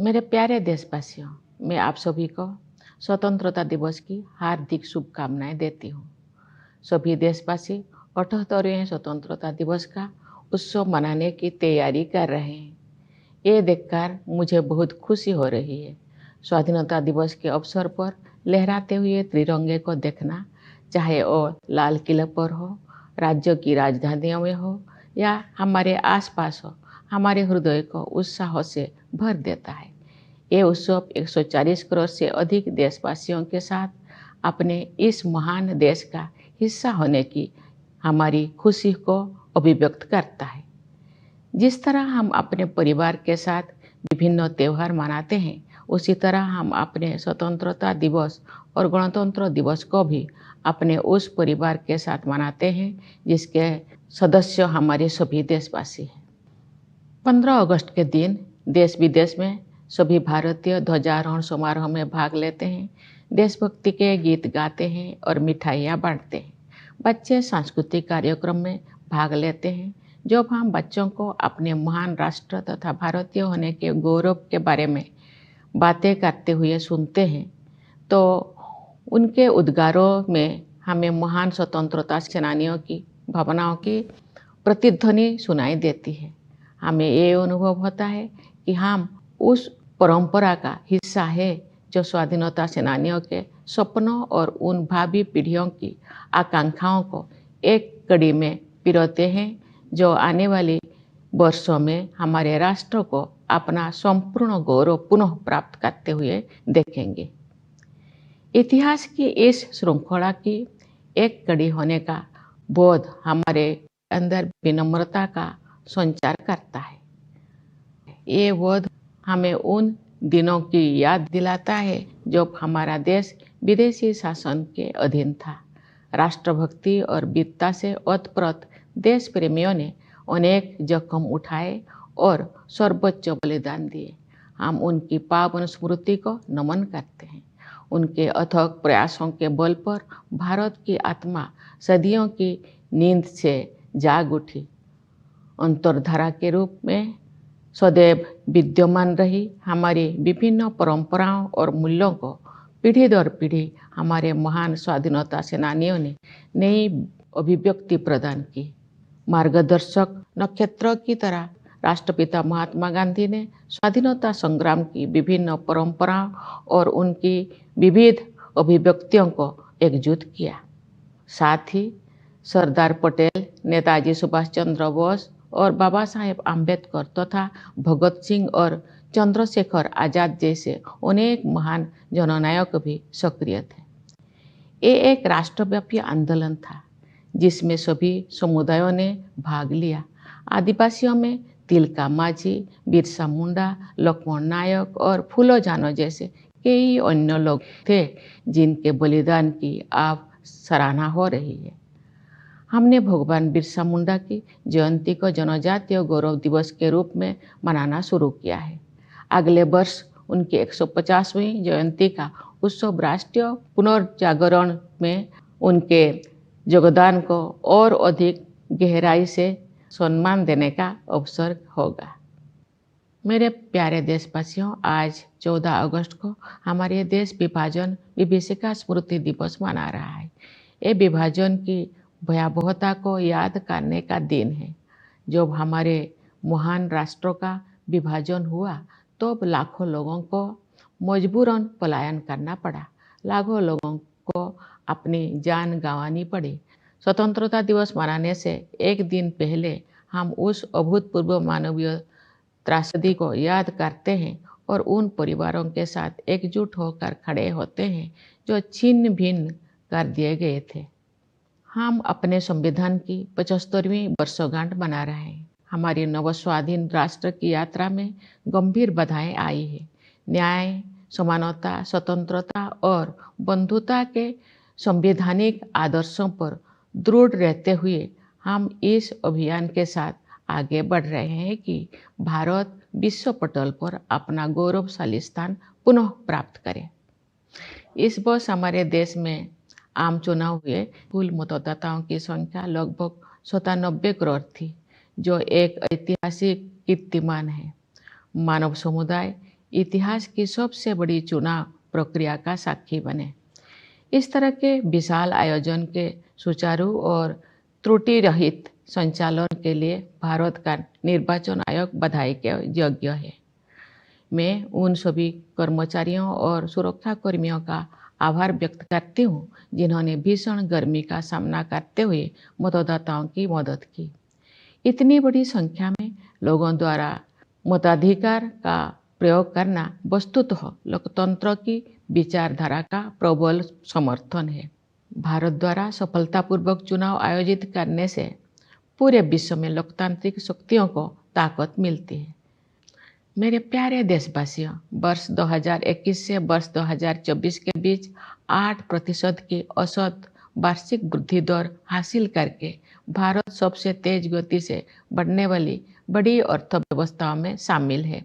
मेरे प्यारे देशवासियों, मैं आप सभी को स्वतंत्रता दिवस की हार्दिक शुभकामनाएं देती हूँ। सभी देशवासी 78वें स्वतंत्रता दिवस का उत्सव मनाने की तैयारी कर रहे हैं। ये देखकर मुझे बहुत खुशी हो रही है। स्वाधीनता दिवस के अवसर पर लहराते हुए तिरंगे को देखना, चाहे वो लाल किले पर हो, राज्यों की राजधानियों में हो या हमारे आसपास हो, हमारे हृदय को उत्साह से भर देता है। ये उत्सव 140 करोड़ से अधिक देशवासियों के साथ अपने इस महान देश का हिस्सा होने की हमारी खुशी को अभिव्यक्त करता है। जिस तरह हम अपने परिवार के साथ विभिन्न त्यौहार मनाते हैं, उसी तरह हम अपने स्वतंत्रता दिवस और गणतंत्र दिवस को भी अपने उस परिवार के साथ मनाते हैं जिसके सदस्य हमारे सभी देशवासी हैं। 15 अगस्त के दिन देश विदेश में सभी भारतीय ध्वजारोहण समारोह में भाग लेते हैं, देशभक्ति के गीत गाते हैं और मिठाइयाँ बांटते हैं। बच्चे सांस्कृतिक कार्यक्रम में भाग लेते हैं। जब हम बच्चों को अपने महान राष्ट्र तथा भारतीय होने के गौरव के बारे में बातें करते हुए सुनते हैं, तो उनके उद्गारों में हमें महान स्वतंत्रता सेनानियों की भावनाओं की प्रतिध्वनि सुनाई देती है। हमें ये अनुभव होता है कि हम उस परंपरा का हिस्सा है जो स्वाधीनता सेनानियों के सपनों और उन भावी पीढ़ियों की आकांक्षाओं को एक कड़ी में पिरोते हैं, जो आने वाली वर्षों में हमारे राष्ट्र को अपना संपूर्ण गौरव पुनः प्राप्त करते हुए देखेंगे। इतिहास की इस श्रृंखला की एक कड़ी होने का बोध हमारे अंदर विनम्रता का संचार करता है। ये बोध हमें उन दिनों की याद दिलाता है जब हमारा देश विदेशी शासन के अधीन था। राष्ट्रभक्ति और वीरता से ओतप्रोत देश प्रेमियों ने अनेक जोखिम उठाए और सर्वोच्च बलिदान दिए। हम उनकी पावन स्मृति को नमन करते हैं। उनके अथक प्रयासों के बल पर भारत की आत्मा सदियों की नींद से जाग उठी। अंतर्धारा के रूप में सदैव विद्यमान रही हमारी विभिन्न परंपराओं और मूल्यों को पीढ़ी दर पीढ़ी हमारे महान स्वाधीनता सेनानियों ने नई अभिव्यक्ति प्रदान की। मार्गदर्शक नक्षत्र की तरह राष्ट्रपिता महात्मा गांधी ने स्वाधीनता संग्राम की विभिन्न परंपराओं और उनकी विविध अभिव्यक्तियों को एकजुट किया। साथ ही सरदार पटेल, नेताजी सुभाष चंद्र बोस और बाबा साहेब आम्बेडकर तथा भगत सिंह और चंद्रशेखर आजाद जैसे अनेक महान जननायक भी सक्रिय थे। ये एक राष्ट्रव्यापी आंदोलन था जिसमें सभी समुदायों ने भाग लिया। आदिवासियों में तिलका मांझी, बिरसा मुंडा, लक्ष्मण नायक और फूलो जानो जैसे कई अन्य लोग थे जिनके बलिदान की अब सराहना हो रही है। हमने भगवान बिरसा मुंडा की जयंती को जनजातीय गौरव दिवस के रूप में मनाना शुरू किया है। अगले वर्ष उनकी 150वीं जयंती का उत्सव राष्ट्रीय पुनर्जागरण में उनके योगदान को और अधिक गहराई से सम्मान देने का अवसर होगा। मेरे प्यारे देशवासियों, आज 14 अगस्त को हमारे देश विभाजन विभीषिका स्मृति दिवस मना रहा है। ये विभाजन की भयावहता को याद करने का दिन है। जब हमारे महान राष्ट्रों का विभाजन हुआ तो लाखों लोगों को मजबूरन पलायन करना पड़ा। लाखों लोगों को अपनी जान गंवानी पड़ी। स्वतंत्रता दिवस मनाने से एक दिन पहले हम उस अभूतपूर्व मानवीय त्रासदी को याद करते हैं और उन परिवारों के साथ एकजुट होकर खड़े होते हैं जो छिन्न भिन्न कर दिए गए थे। हम अपने संविधान की 75वीं वर्षगांठ मना रहे हैं। हमारी नवस्वाधीन राष्ट्र की यात्रा में गंभीर बाधाएं आई है। न्याय, समानता, स्वतंत्रता और बंधुता के संवैधानिक आदर्शों पर दृढ़ रहते हुए हम इस अभियान के साथ आगे बढ़ रहे हैं कि भारत विश्व पटल पर अपना गौरवशाली स्थान पुनः प्राप्त करे। इस वर्ष हमारे देश में आम चुनाव हुए। कुल मतदाताओं की संख्या लगभग 97 करोड़ थी, जो एक ऐतिहासिक कीर्तिमान है। मानव समुदाय इतिहास की सबसे बड़ी चुनाव प्रक्रिया का साक्षी बने। इस तरह के विशाल आयोजन के सुचारू और त्रुटि रहित संचालन के लिए भारत का निर्वाचन आयोग बधाई के योग्य है। मैं उन सभी कर्मचारियों और सुरक्षा कर्मियों का आभार व्यक्त करती हूँ जिन्होंने भीषण गर्मी का सामना करते हुए मतदाताओं की मदद की। इतनी बड़ी संख्या में लोगों द्वारा मताधिकार का प्रयोग करना वस्तुतः लोकतंत्र की विचारधारा का प्रबल समर्थन है। भारत द्वारा सफलतापूर्वक चुनाव आयोजित करने से पूरे विश्व में लोकतांत्रिक शक्तियों को ताकत मिलती है। मेरे प्यारे देशवासियों, वर्ष 2021 से वर्ष 2024 के बीच 8% की औसत वार्षिक वृद्धि दर हासिल करके भारत सबसे तेज गति से बढ़ने वाली बड़ी अर्थव्यवस्थाओं में शामिल है।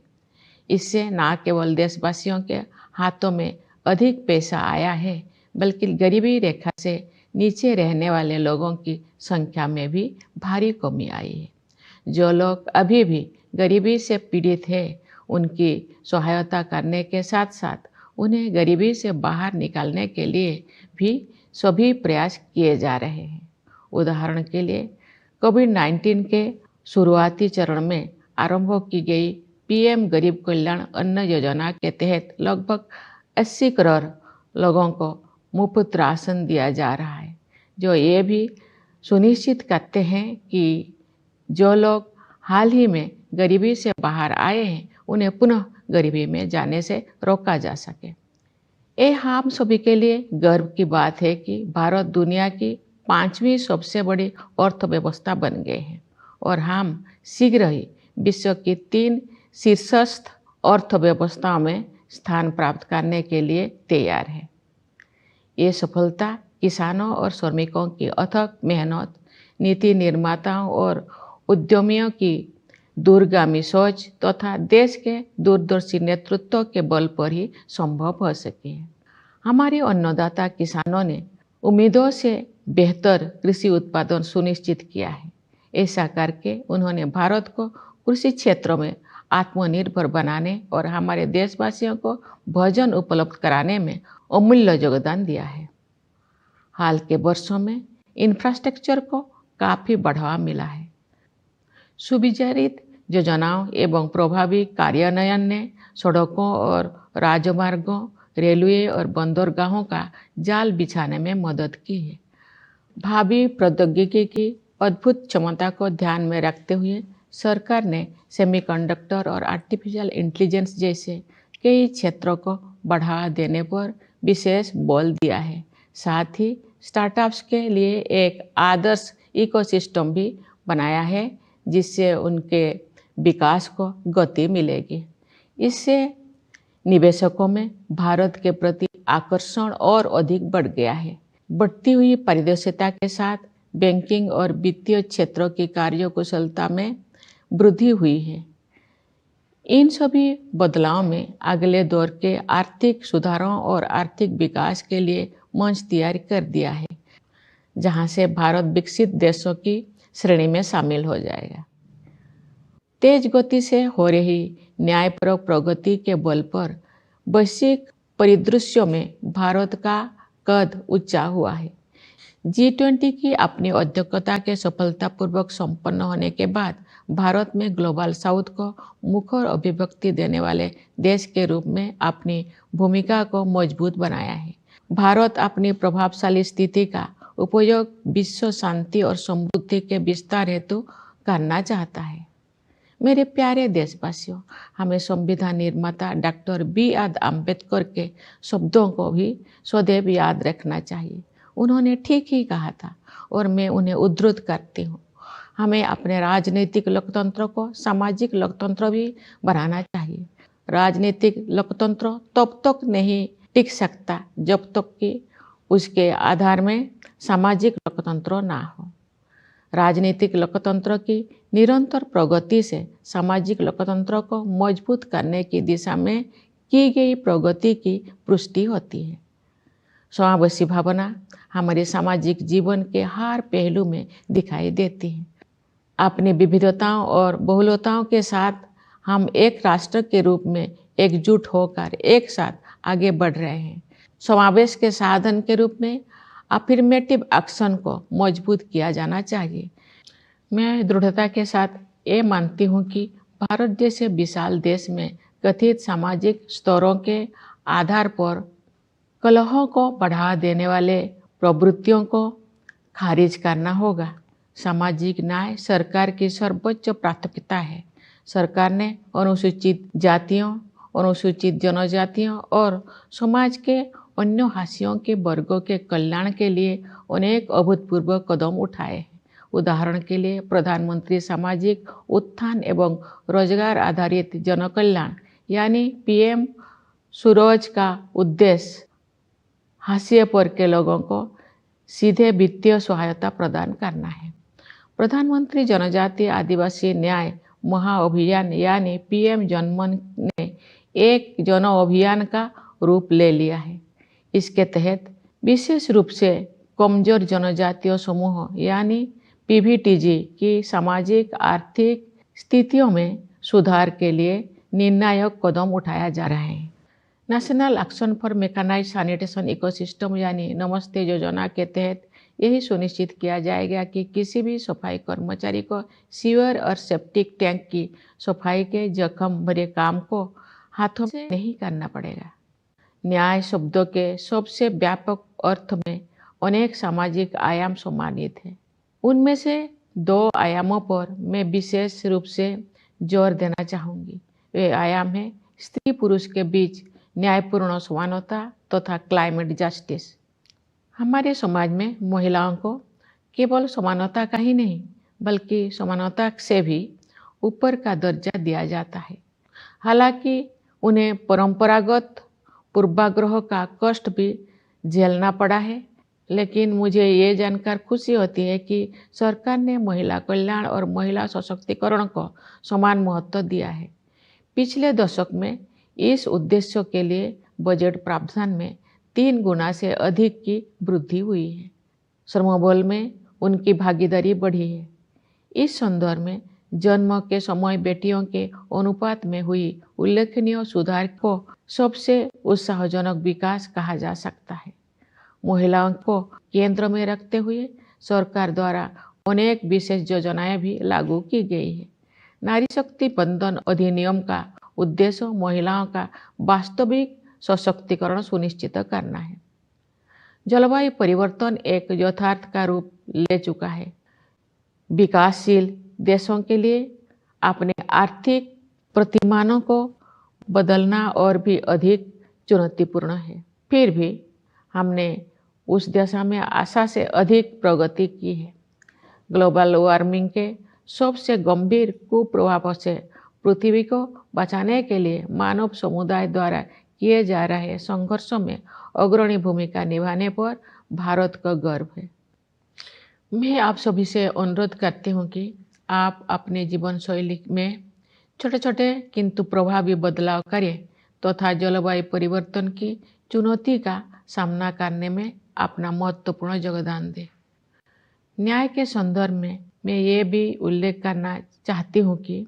इससे न केवल देशवासियों के हाथों में अधिक पैसा आया है, बल्कि गरीबी रेखा से नीचे रहने वाले लोगों की संख्या में भी भारी कमी आई है। जो लोग अभी भी गरीबी से पीड़ित हैं, उनकी सहायता करने के साथ साथ उन्हें गरीबी से बाहर निकालने के लिए भी सभी प्रयास किए जा रहे हैं। उदाहरण के लिए कोविड-19 के शुरुआती चरण में आरंभ की गई पीएम गरीब कल्याण अन्न योजना के तहत लगभग 80 करोड़ लोगों को मुफ्त राशन दिया जा रहा है, जो ये भी सुनिश्चित करते हैं कि जो लोग हाल ही में गरीबी से बाहर आए हैं, उन्हें पुनः गरीबी में जाने से रोका जा सके। ये हम सभी के लिए गर्व की बात है कि भारत दुनिया की 5वीं सबसे बड़ी अर्थव्यवस्था बन गए हैं और हम शीघ्र ही विश्व की 3 शीर्षस्थ अर्थव्यवस्थाओं में स्थान प्राप्त करने के लिए तैयार है। ये सफलता किसानों और श्रमिकों की अथक मेहनत, नीति निर्माताओं और उद्यमियों की दूरगामी सोच तथा देश के दूरदर्शी नेतृत्व के बल पर ही संभव हो सकी है। हमारे अन्नदाता किसानों ने उम्मीदों से बेहतर कृषि उत्पादन सुनिश्चित किया है। ऐसा करके उन्होंने भारत को कृषि क्षेत्रों में आत्मनिर्भर बनाने और हमारे देशवासियों को भोजन उपलब्ध कराने में अमूल्य योगदान दिया है। हाल के वर्षों में इंफ्रास्ट्रक्चर को काफ़ी बढ़ावा मिला है। सुविचारित योजनाओं एवं प्रभावी कार्यान्वयन ने सड़कों और राजमार्गों, रेलवे और बंदरगाहों का जाल बिछाने में मदद की है। भावी प्रौद्योगिकी की अद्भुत क्षमता को ध्यान में रखते हुए सरकार ने सेमीकंडक्टर और आर्टिफिशियल इंटेलिजेंस जैसे कई क्षेत्रों को बढ़ावा देने पर विशेष बल दिया है। साथ ही स्टार्टअप्स के लिए एक आदर्श इकोसिस्टम भी बनाया है, जिससे उनके विकास को गति मिलेगी। इससे निवेशकों में भारत के प्रति आकर्षण और अधिक बढ़ गया है। बढ़ती हुई पारदर्शिता के साथ बैंकिंग और वित्तीय क्षेत्रों की कार्यकुशलता में वृद्धि हुई है। इन सभी बदलावों में अगले दौर के आर्थिक सुधारों और आर्थिक विकास के लिए मंच तैयार कर दिया है, जहां से भारत विकसित देशों की श्रेणी में शामिल हो जाएगा। तेज गति से हो रही न्यायपरक प्रगति के बल पर वैश्विक परिदृश्यों में भारत का कद ऊंचा हुआ है। G20 की अपनी अध्यक्षता के सफलतापूर्वक संपन्न होने के बाद भारत में ग्लोबल साउथ को मुखर अभिव्यक्ति देने वाले देश के रूप में अपनी भूमिका को मजबूत बनाया है। भारत अपनी प्रभावशाली स्थिति का उपयोग विश्व शांति और समृद्धि के विस्तार हेतु करना चाहता है। मेरे प्यारे देशवासियों, हमें संविधान निर्माता डॉक्टर B.R. अम्बेडकर के शब्दों को भी सदैव याद रखना चाहिए। उन्होंने ठीक ही कहा था और मैं उन्हें उद्धृत करती हूँ। हमें अपने राजनीतिक लोकतंत्र को सामाजिक लोकतंत्र भी बनाना चाहिए। राजनीतिक लोकतंत्र तब तक नहीं टिक सकता जब तक कि उसके आधार में सामाजिक लोकतंत्र ना हो। राजनीतिक लोकतंत्र की निरंतर प्रगति से सामाजिक लोकतंत्र को मजबूत करने की दिशा में की गई प्रगति की पुष्टि होती है। समावेशी भावना हमारे सामाजिक जीवन के हर पहलू में दिखाई देती है। अपनी विविधताओं और बहुलताओं के साथ हम एक राष्ट्र के रूप में एकजुट होकर एक साथ आगे बढ़ रहे हैं। समावेश के साधन के रूप में अफर्मेटिव एक्शन को मजबूत किया जाना चाहिए। मैं दृढ़ता के साथ ये मानती हूँ कि भारत जैसे विशाल देश में कथित सामाजिक स्तरों के आधार पर कलहों को बढ़ावा देने वाले प्रवृत्तियों को खारिज करना होगा। सामाजिक न्याय सरकार की सर्वोच्च प्राथमिकता है। सरकार ने अनुसूचित जातियों, अनुसूचित जनजातियों और समाज के अन्य हाशियों के वर्गों के कल्याण के लिए अनेक अभूतपूर्व कदम उठाए हैं। उदाहरण के लिए प्रधानमंत्री सामाजिक उत्थान एवं रोजगार आधारित जनकल्याण यानी पीएम स्वरोज का उद्देश्य हाशिए पर के लोगों को सीधे वित्तीय सहायता प्रदान करना है। प्रधानमंत्री जनजातीय आदिवासी न्याय महाअभियान यानी पीएम जनमन ने एक जन अभियान का रूप ले लिया है। इसके तहत विशेष रूप से कमजोर जनजातीय समूह यानी पीवीटीजी की सामाजिक आर्थिक स्थितियों में सुधार के लिए निर्णायक कदम उठाया जा रहा है। National Action for Mechanised Sanitation Ecosystem यानी नमस्ते योजना के तहत यही सुनिश्चित किया जाएगा कि किसी भी सफाई कर्मचारी को सीवर और सेप्टिक टैंक की सफाई के जख्म भरे काम को हाथों से नहीं करना पड़ेगा। न्याय शब्दों के सबसे व्यापक अर्थ में अनेक सामाजिक आयाम सम्मानित हैं। उनमें से 2 आयामों पर मैं विशेष रूप से जोर देना चाहूँगी। वे आयाम हैं स्त्री पुरुष के बीच न्यायपूर्ण समानता तथा क्लाइमेट जस्टिस। हमारे समाज में महिलाओं को केवल समानता का ही नहीं बल्कि समानता से भी ऊपर का दर्जा दिया जाता है। हालांकि उन्हें परंपरागत पूर्वाग्रह का कष्ट भी झेलना पड़ा है, लेकिन मुझे ये जानकर खुशी होती है कि सरकार ने महिला कल्याण और महिला सशक्तिकरण को समान महत्व दिया है। पिछले दशक में इस उद्देश्य के लिए बजट प्रावधान में 3 गुना से अधिक की वृद्धि हुई है। श्रमबल में उनकी भागीदारी बढ़ी है। इस संदर्भ में जन्म के समय बेटियों के अनुपात में हुई उल्लेखनीय सुधार को सबसे उत्साहजनक विकास कहा जा सकता है। महिलाओं को केंद्र में रखते हुए सरकार द्वारा अनेक विशेष योजनाएं भी लागू की गई है। नारी शक्ति बंधन अधिनियम का उद्देश्य महिलाओं का वास्तविक सशक्तिकरण सुनिश्चित करना है। जलवायु परिवर्तन एक यथार्थ का रूप ले चुका है। विकासशील देशों के लिए अपने आर्थिक प्रतिमानों को बदलना और भी अधिक चुनौतीपूर्ण है। फिर भी हमने उस दिशा में आशा से अधिक प्रगति की है। ग्लोबल वार्मिंग के सबसे गंभीर कुप्रभावों से पृथ्वी को बचाने के लिए मानव समुदाय द्वारा किए जा रहे संघर्षों में अग्रणी भूमिका निभाने पर भारत का गर्व है। मैं आप सभी से अनुरोध करती हूँ कि आप अपने जीवन शैली में छोटे छोटे किंतु प्रभावी बदलाव करें तथा जलवायु परिवर्तन की चुनौती का सामना करने में अपना महत्वपूर्ण योगदान दें। न्याय के संदर्भ में मैं ये भी उल्लेख करना चाहती हूँ कि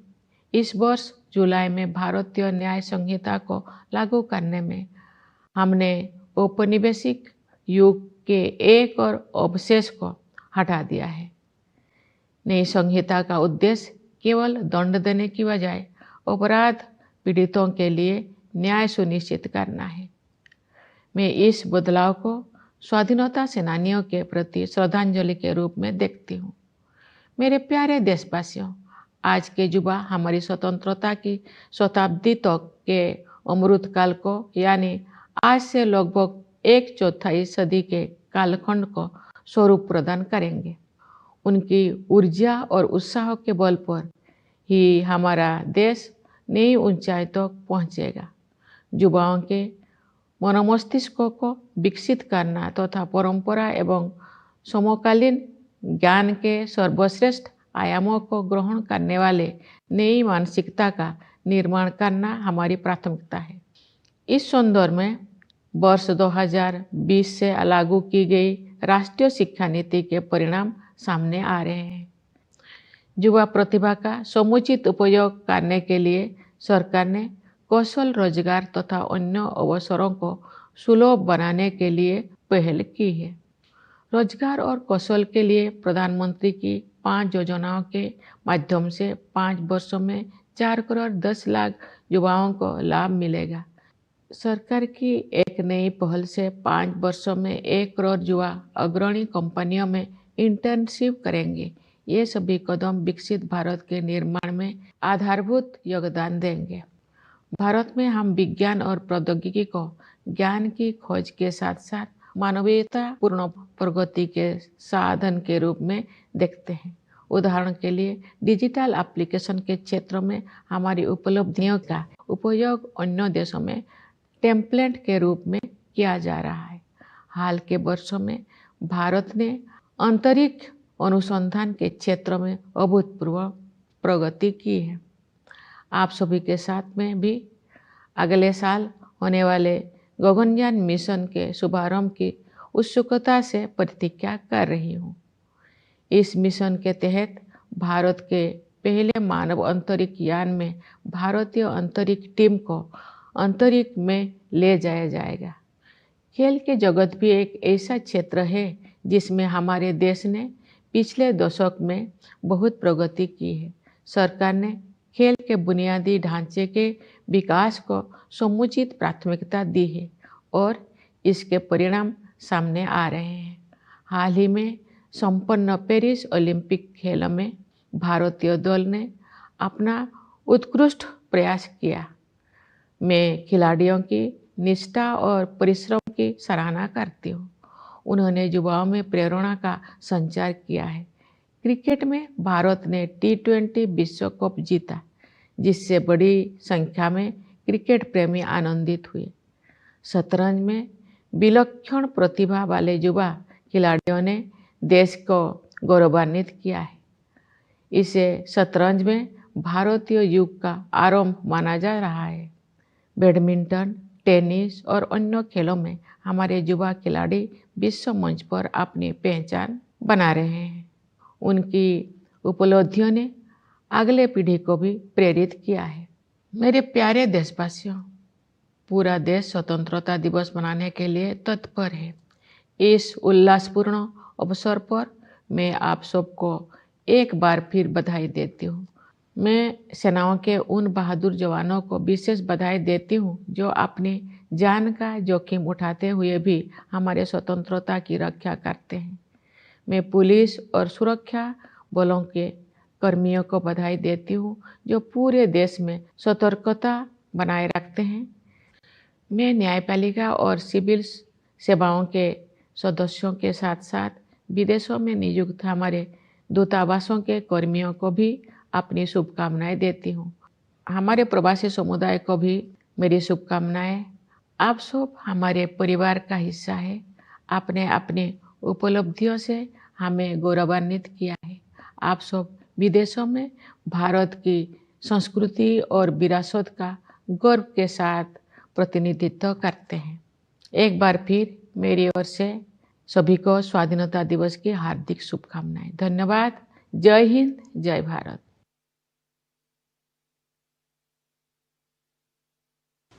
इस वर्ष जुलाई में भारतीय न्याय संहिता को लागू करने में हमने औपनिवेशिक युग के एक और अवशेष को हटा दिया है। नई संहिता का उद्देश्य केवल दंड देने की बजाय अपराध पीड़ितों के लिए न्याय सुनिश्चित करना है। मैं इस बदलाव को स्वाधीनता सेनानियों के प्रति श्रद्धांजलि के रूप में देखती हूँ। मेरे प्यारे देशवासियों, आज के युवा हमारी स्वतंत्रता की शताब्दी तक के अमृतकाल को यानी आज से लगभग 1/4 सदी के कालखंड को स्वरूप प्रदान करेंगे। उनकी ऊर्जा और उत्साह के बल पर ही हमारा देश नई ऊंचाई तक पहुंचेगा। युवाओं के मनोमस्तिष्क को विकसित करना तथा परंपरा एवं समकालीन ज्ञान के सर्वश्रेष्ठ आयामों को ग्रहण करने वाले नई मानसिकता का निर्माण करना हमारी प्राथमिकता है। इस संदर्भ में वर्ष 2020 से लागू की गई राष्ट्रीय शिक्षा नीति के परिणाम सामने आ रहे हैं। युवा प्रतिभा का समुचित उपयोग करने के लिए सरकार ने कौशल रोजगार तथा अन्य अवसरों को सुलभ बनाने के लिए पहल की है। रोजगार और कौशल के लिए प्रधानमंत्री की 5 योजनाओं के माध्यम से 5 वर्षों में 4 करोड़ 10 लाख युवाओं को लाभ मिलेगा। सरकार की एक नई पहल से 5 वर्षों में 1 करोड़ युवा अग्रणी कंपनियों में इंटर्नशिप करेंगे। ये सभी कदम विकसित भारत के निर्माण में आधारभूत योगदान देंगे। भारत में हम विज्ञान और प्रौद्योगिकी को ज्ञान की खोज के साथ साथ मानवीयतापूर्ण प्रगति के साधन के रूप में देखते हैं। उदाहरण के लिए डिजिटल एप्लीकेशन के क्षेत्र में हमारी उपलब्धियों का उपयोग अन्य देशों में टेम्पलेट के रूप में किया जा रहा है। हाल के वर्षों में भारत ने अंतरिक्ष अनुसंधान के क्षेत्र में अभूतपूर्व प्रगति की है। आप सभी के साथ में भी अगले साल होने वाले गगनयान मिशन के शुभारंभ की उत्सुकता से प्रतीक्षा कर रही हूँ। इस मिशन के तहत भारत के पहले मानव अंतरिक्ष यान में भारतीय अंतरिक्ष टीम को अंतरिक्ष में ले जाया जाएगा। खेल के जगत भी एक ऐसा क्षेत्र है जिसमें हमारे देश ने पिछले दशक में बहुत प्रगति की है। सरकार ने खेल के बुनियादी ढांचे के विकास को समुचित प्राथमिकता दी है और इसके परिणाम सामने आ रहे हैं। हाल ही में संपन्न पेरिस ओलंपिक खेलों में भारतीय दल ने अपना उत्कृष्ट प्रयास किया। मैं खिलाड़ियों की निष्ठा और परिश्रम की सराहना करती हूँ। उन्होंने युवाओं में प्रेरणा का संचार किया है। क्रिकेट में भारत ने T20 विश्व कप जीता, जिससे बड़ी संख्या में क्रिकेट प्रेमी आनंदित हुए। शतरंज में विलक्षण प्रतिभा वाले युवा खिलाड़ियों ने देश को गौरवान्वित किया है। इसे शतरंज में भारतीय युग का आरंभ माना जा रहा है। बैडमिंटन, टेनिस और अन्य खेलों में हमारे युवा खिलाड़ी विश्व मंच पर अपनी पहचान बना रहे हैं। उनकी उपलब्धियों ने अगले पीढ़ी को भी प्रेरित किया है। मेरे प्यारे देशवासियों, पूरा देश स्वतंत्रता दिवस मनाने के लिए तत्पर है। इस उल्लासपूर्ण अवसर पर मैं आप सबको एक बार फिर बधाई देती हूँ। मैं सेनाओं के उन बहादुर जवानों को विशेष बधाई देती हूँ जो अपनी जान का जोखिम उठाते हुए भी हमारे स्वतंत्रता की रक्षा करते हैं। मैं पुलिस और सुरक्षा बलों के कर्मियों को बधाई देती हूँ जो पूरे देश में सतर्कता बनाए रखते हैं। मैं न्यायपालिका और सिविल सेवाओं के सदस्यों के साथ साथ विदेशों में नियुक्त हमारे दूतावासों के कर्मियों को भी अपनी शुभकामनाएं देती हूँ। हमारे प्रवासी समुदाय को भी मेरी शुभकामनाएं। आप सब हमारे परिवार का हिस्सा है। आपने अपनी उपलब्धियों से हमें गौरवान्वित किया है। आप सब विदेशों में भारत की संस्कृति और विरासत का गर्व के साथ प्रतिनिधित्व करते हैं। एक बार फिर मेरी ओर से सभी को स्वाधीनता दिवस की हार्दिक शुभकामनाएं। धन्यवाद। जय हिंद, जय Bharat.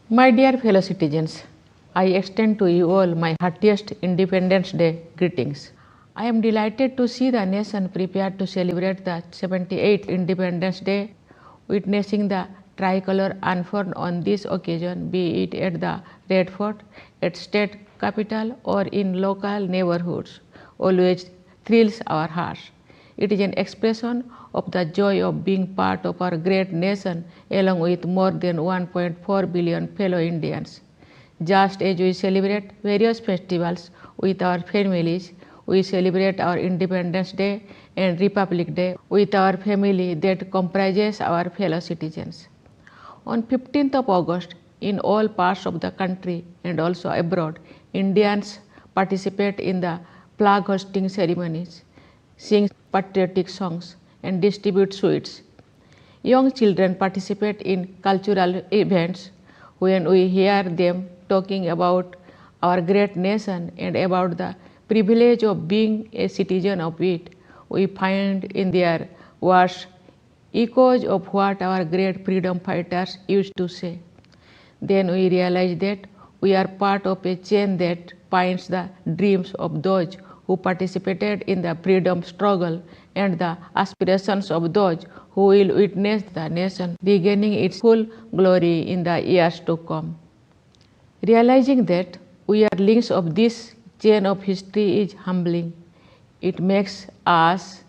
My dear fellow citizens, I extend to you all my heartiest Independence Day greetings. I am delighted to see the nation prepared to celebrate the 78th Independence Day, witnessing the tricolor unfurled on this occasion, be it at the Red Fort, at state capital or in local neighborhoods, always thrills our hearts. It is an expression of the joy of being part of our great nation along with more than 1.4 billion fellow Indians. Just as we celebrate various festivals with our families, we celebrate our Independence Day and Republic Day with our family that comprises our fellow citizens. On 15th of August, in all parts of the country and also abroad, Indians participate in the flag hosting ceremonies, sing patriotic songs and distribute sweets. Young children participate in cultural events. When we hear them talking about our great nation and about the privilege of being a citizen of it, we find in their words echoes of what our great freedom fighters used to say. Then we realize that we are part of a chain that binds the dreams of those who participated in the freedom struggle and the aspirations of those who will witness the nation regaining its full glory in the years to come. Realizing that we are links of this chain of history is humbling. It makes us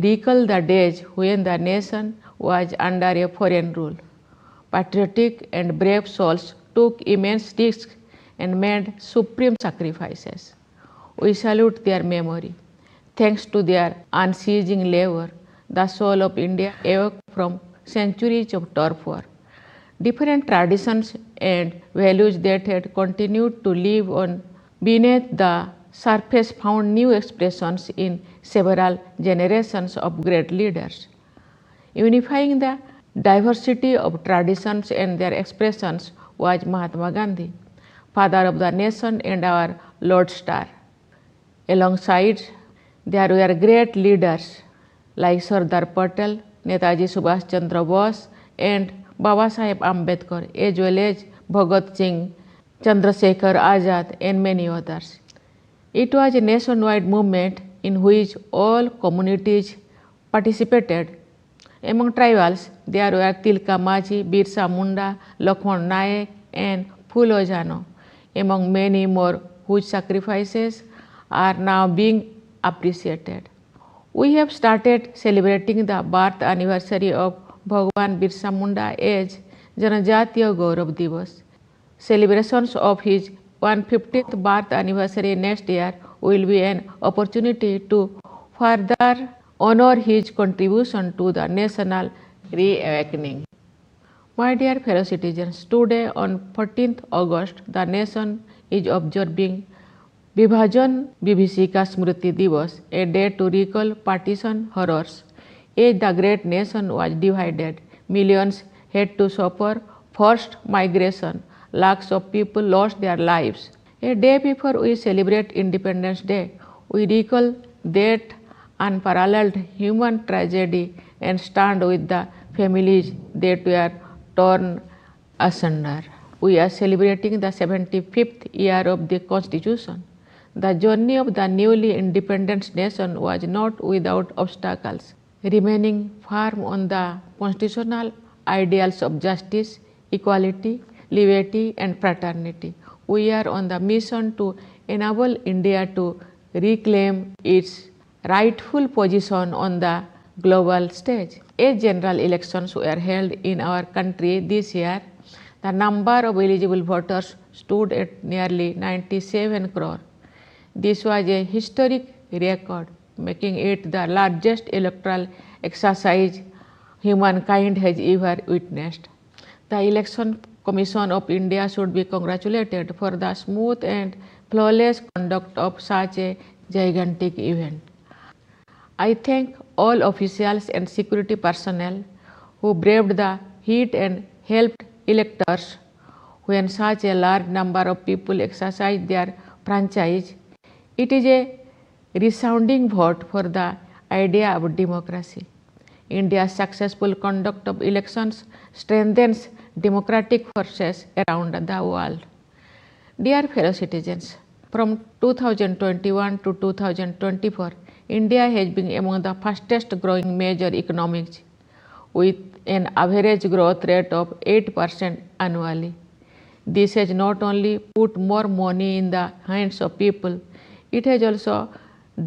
recall the days when the nation was under a foreign rule. Patriotic and brave souls took immense risks and made supreme sacrifices. We salute their memory. Thanks to their unceasing labor, the soul of India awoke from centuries of torpor. Different traditions and values that had continued to live on beneath the surface found new expressions in several generations of great leaders. Unifying the diversity of traditions and their expressions was Mahatma Gandhi, father of the nation and our lodestar. Alongside, there were great leaders like Sardar Patel, Netaji Subhash Chandra Bose, and Baba Saheb Ambedkar, as well as Bhagat Singh, Chandrasekhar Azad, and many others. It was a nationwide movement in which all communities participated. Among tribals, there were Tilka Maji, Birsa Munda, Lakshman Naik, and Phulo Jano, among many more whose sacrifices are now being appreciated. We have started celebrating the birth anniversary of Bhagwan Birsa Munda as Janajatiya Gaurav Divas. Celebrations of his 150th birth anniversary next year will be an opportunity to further honor his contribution to the national reawakening. My dear fellow citizens, today on 14th August, the nation is observing Vibhajan Vibhishika Smriti Divas, a day to recall partition horrors. As the great nation was divided, millions had to suffer forced migration, lakhs of people lost their lives. A day before we celebrate Independence Day, we recall that unparalleled human tragedy and stand with the families that were torn asunder. We are celebrating the 75th year of the Constitution. The journey of the newly independent nation was not without obstacles. Remaining firm on the constitutional ideals of justice, equality, liberty, and fraternity, we are on the mission to enable India to reclaim its rightful position on the global stage. As general elections were held in our country this year, the number of eligible voters stood at nearly 97 crore. This was a historic record, making it the largest electoral exercise humankind has ever witnessed. The Election Commission of India should be congratulated for the smooth and flawless conduct of such a gigantic event. I thank all officials and security personnel who braved the heat and helped electors when such a large number of people exercised their franchise. It is a resounding vote for the idea of democracy. India's successful conduct of elections strengthens democratic forces around the world. Dear fellow citizens, from 2021 to 2024, India has been among the fastest growing major economies with an average growth rate of 8% annually. This has not only put more money in the hands of people, it has also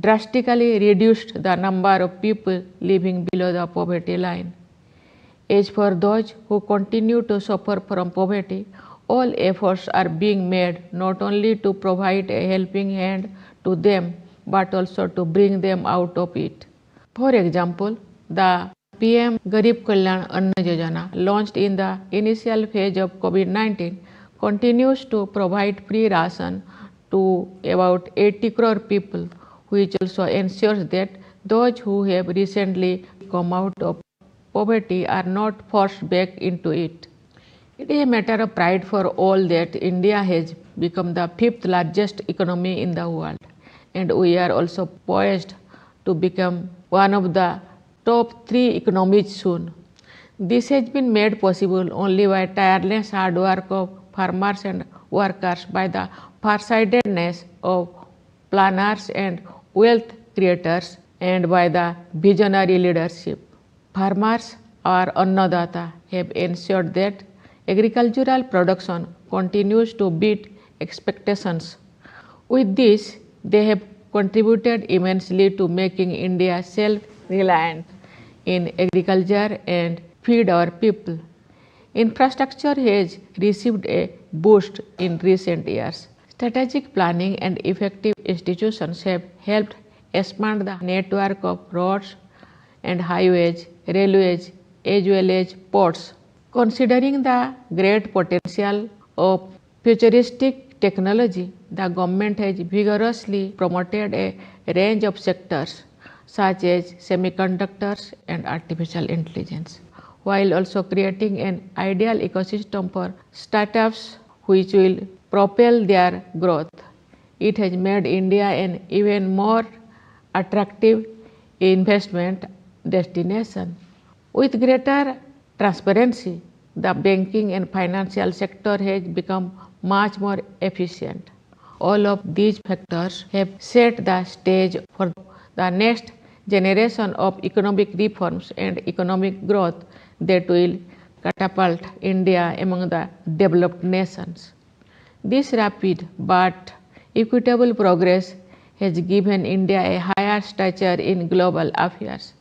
drastically reduced the number of people living below the poverty line. As for those who continue to suffer from poverty, all efforts are being made not only to provide a helping hand to them, but also to bring them out of it. For example, the PM Garib Kalyan Anna Yojana, launched in the initial phase of COVID-19, continues to provide free ration to about 80 crore people, which also ensures that those who have recently come out of poverty are not forced back into it. It is a matter of pride for all that India has become the 5th largest economy in the world, and we are also poised to become one of the top 3 economies soon. This has been made possible only by tireless hard work of farmers and workers, by the farsightedness of planners and wealth creators, and by the visionary leadership. Farmers, our Annadata, have ensured that agricultural production continues to beat expectations. With this, they have contributed immensely to making India self-reliant in agriculture and feed our people. Infrastructure has received a boost in recent years. Strategic planning and effective institutions have helped expand the network of roads and highways, railways, as well as ports. Considering the great potential of futuristic technology, the government has vigorously promoted a range of sectors such as semiconductors and artificial intelligence, while also creating an ideal ecosystem for startups which will propel their growth. It has made India an even more attractive investment destination. With greater transparency, the banking and financial sector has become much more efficient. All of these factors have set the stage for the next generation of economic reforms and economic growth that will catapult India among the developed nations. This rapid but equitable progress has given India a higher stature in global affairs.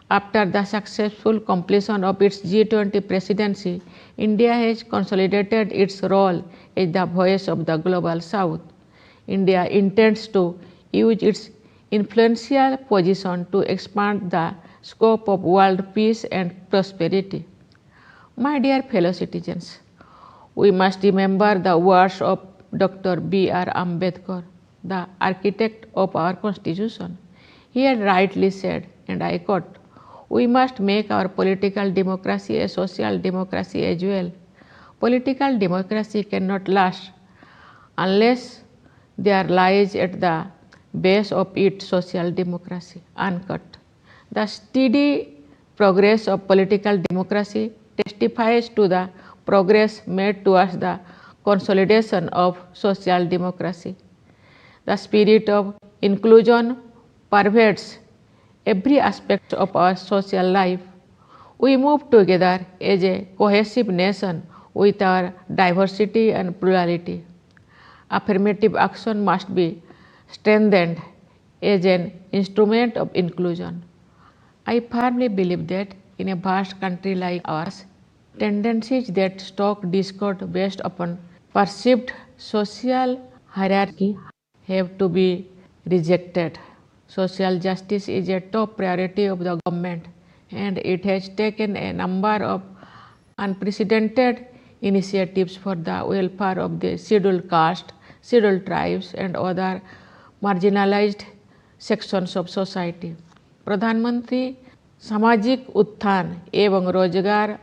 After the successful completion of its G20 presidency, India has consolidated its role as the voice of the global south. India intends to use its influential position to expand the scope of world peace and prosperity. My dear fellow citizens, we must remember the words of Dr. B.R. Ambedkar, the architect of our Constitution. He had rightly said, and I quote, "We must make our political democracy a social democracy as well. Political democracy cannot last unless there lies at the base of it social democracy." Unquote. The steady progress of political democracy testifies to the progress made towards the consolidation of social democracy. The spirit of inclusion pervades every aspect of our social life. We move together as a cohesive nation with our diversity and plurality. Affirmative action must be strengthened as an instrument of inclusion. I firmly believe that in a vast country like ours, tendencies that stoke discord based upon perceived social hierarchy have to be rejected. Social justice is a top priority of the government, and it has taken a number of unprecedented initiatives for the welfare of the scheduled caste, scheduled tribes, and other marginalized sections of society. प्रधानमंत्री सामाजिक उत्थान एवं रोजगार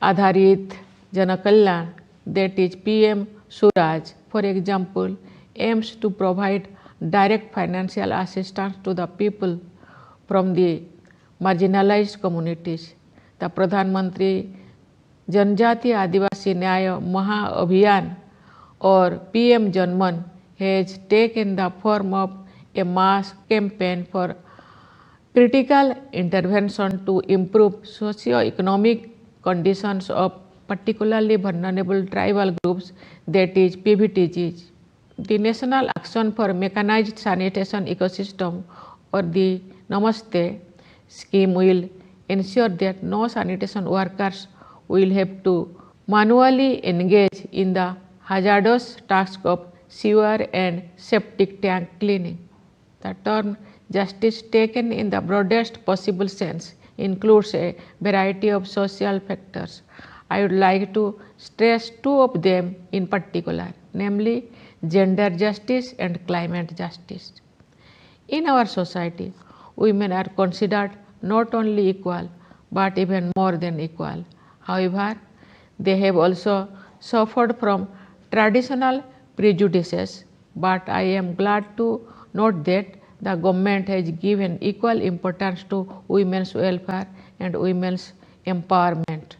आधारित जनकल्याण, that is PM Suraj, for example, aims to provide direct financial assistance to the people from the marginalized communities. The Pradhan Mantri जनजातीय आदिवासी न्याय महाअभियान or PM Janman has taken the form of a mass campaign for critical intervention to improve socio-economic conditions of particularly vulnerable tribal groups, that is PVTGs. The National Action for Mechanized Sanitation Ecosystem or the Namaste scheme will ensure that no sanitation workers will have to manually engage in the hazardous task of sewer and septic tank cleaning. The term justice taken in the broadest possible sense includes a variety of social factors. I would like to stress two of them in particular, namely gender justice and climate justice. In our society, women are considered not only equal but even more than equal. However, they have also suffered from traditional prejudices, but I am glad to note that the government has given equal importance to women's welfare and women's empowerment.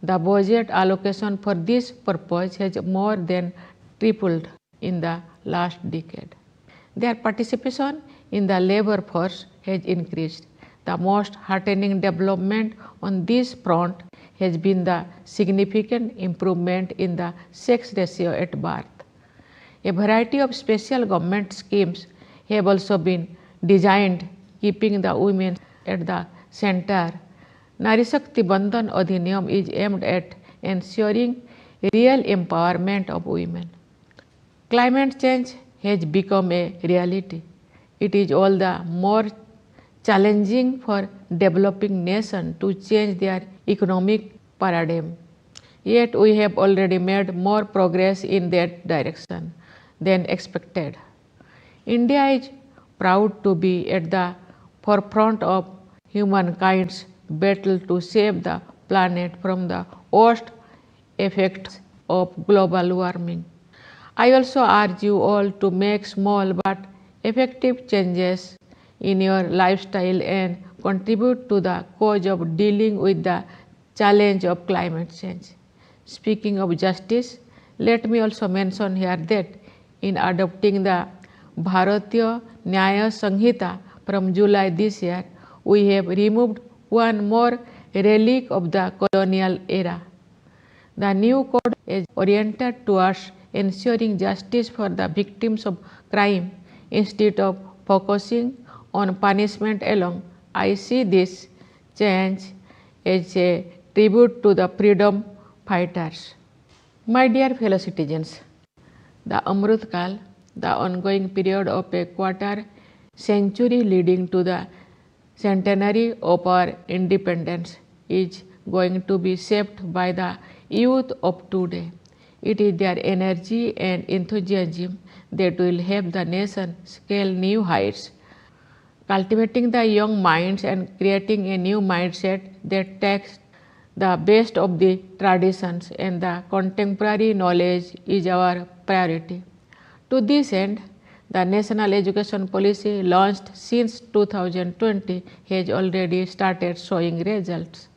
The budget allocation for this purpose has more than tripled in the last decade. Their participation in the labor force has increased. The most heartening development on this front has been the significant improvement in the sex ratio at birth. A variety of special government schemes have also been designed keeping the women at the center. Nari Shakti Bandhan Adhiniyam is aimed at ensuring real empowerment of women. Climate change has become a reality. It is all the more challenging for developing nations to change their economic paradigm. Yet we have already made more progress in that direction than expected. India is proud to be at the forefront of humankind's battle to save the planet from the worst effects of global warming. I also urge you all to make small but effective changes in your lifestyle and contribute to the cause of dealing with the challenge of climate change. Speaking of justice, let me also mention here that in adopting the Bharatiya Nyaya Sanhita from July this year, we have removed one more relic of the colonial era. The new code is oriented towards ensuring justice for the victims of crime instead of focusing on punishment alone. I see this change as a tribute to the freedom fighters. My dear fellow citizens, the Amrit Kal, the ongoing period of a quarter century leading to the centenary of our independence, is going to be shaped by the youth of today. It is their energy and enthusiasm that will help the nation scale new heights. Cultivating the young minds and creating a new mindset that takes the best of the traditions and the contemporary knowledge is our priority. To this end, the National Education Policy launched since 2020 has already started showing results.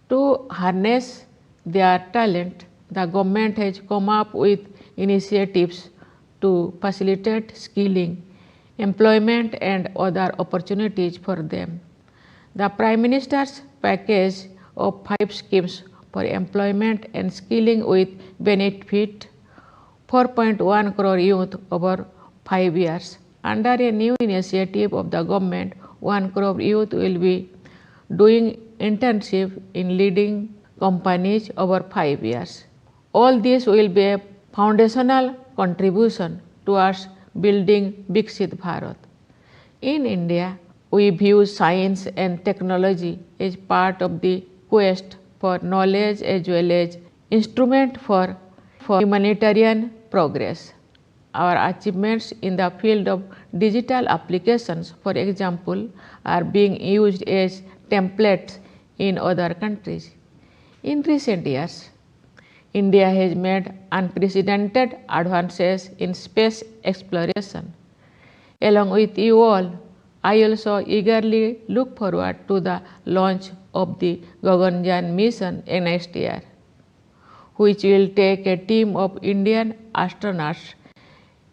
To harness their talent, the government has come up with initiatives to facilitate skilling, employment and other opportunities for them. The Prime Minister's package of 5 schemes for employment and skilling with benefit 4.1 crore youth over 5 years. Under a new initiative of the government, 1 crore youth will be doing internship in leading companies over 5 years. All this will be a foundational contribution towards building Viksit Bharat. In India, we view science and technology as part of the quest for knowledge as well as instrument for humanitarian progress. Our achievements in the field of digital applications, for example, are being used as templates in other countries. In recent years, India has made unprecedented advances in space exploration. Along with you all, I also eagerly look forward to the launch of the Gaganyaan mission next year, which will take a team of Indian astronauts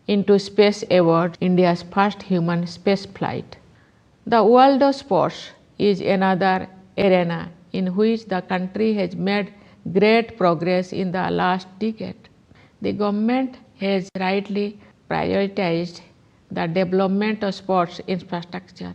into space aboard India's first human space flight. The world of sports is another arena in which the country has made great progress in the last decade. The government has rightly prioritized the development of sports infrastructure,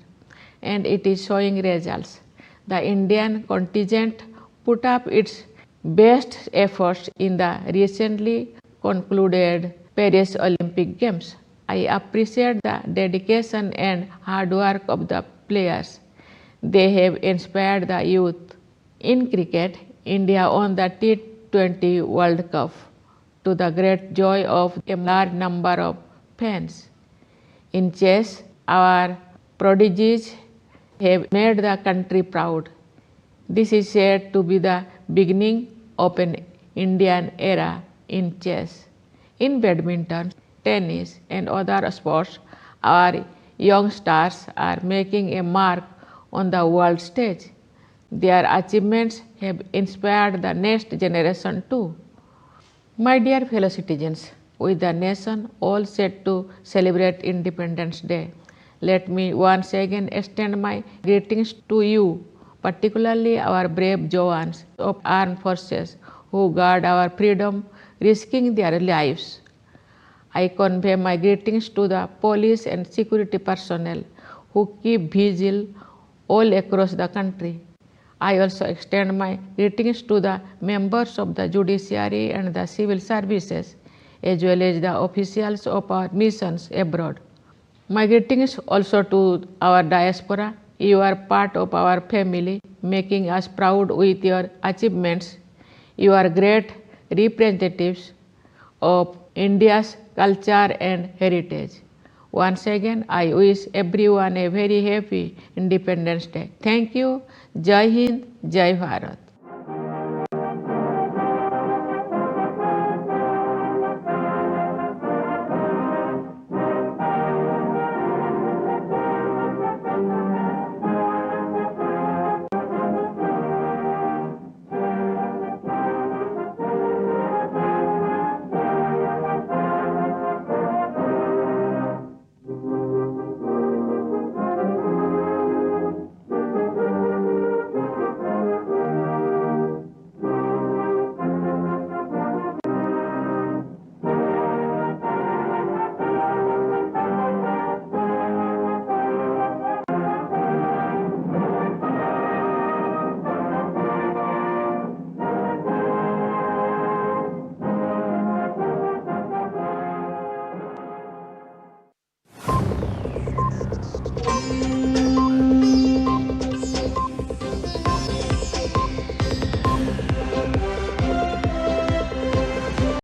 and it is showing results. The Indian contingent put up its best efforts in the recently concluded Paris Olympic Games. I appreciate the dedication and hard work of the players. They have inspired the youth. In cricket, India won the T20 World Cup to the great joy of a large number of fans. In chess, our prodigies have made the country proud. This is said to be the beginning of an Indian era in chess. In badminton, tennis, and other sports, our young stars are making a mark on the world stage. Their achievements have inspired the next generation too. My dear fellow citizens, with the nation all set to celebrate Independence Day, let me once again extend my greetings to you, particularly our brave jawans of armed forces who guard our freedom, risking their lives. I convey my greetings to the police and security personnel who keep vigil all across the country. I also extend my greetings to the members of the judiciary and the civil services, as well as the officials of our missions abroad. My greetings also to our diaspora. You are part of our family, making us proud with your achievements. You are great representatives of India's culture and heritage. Once again, I wish everyone a very happy Independence Day. Thank you. Jai Hind, Jai Bharat.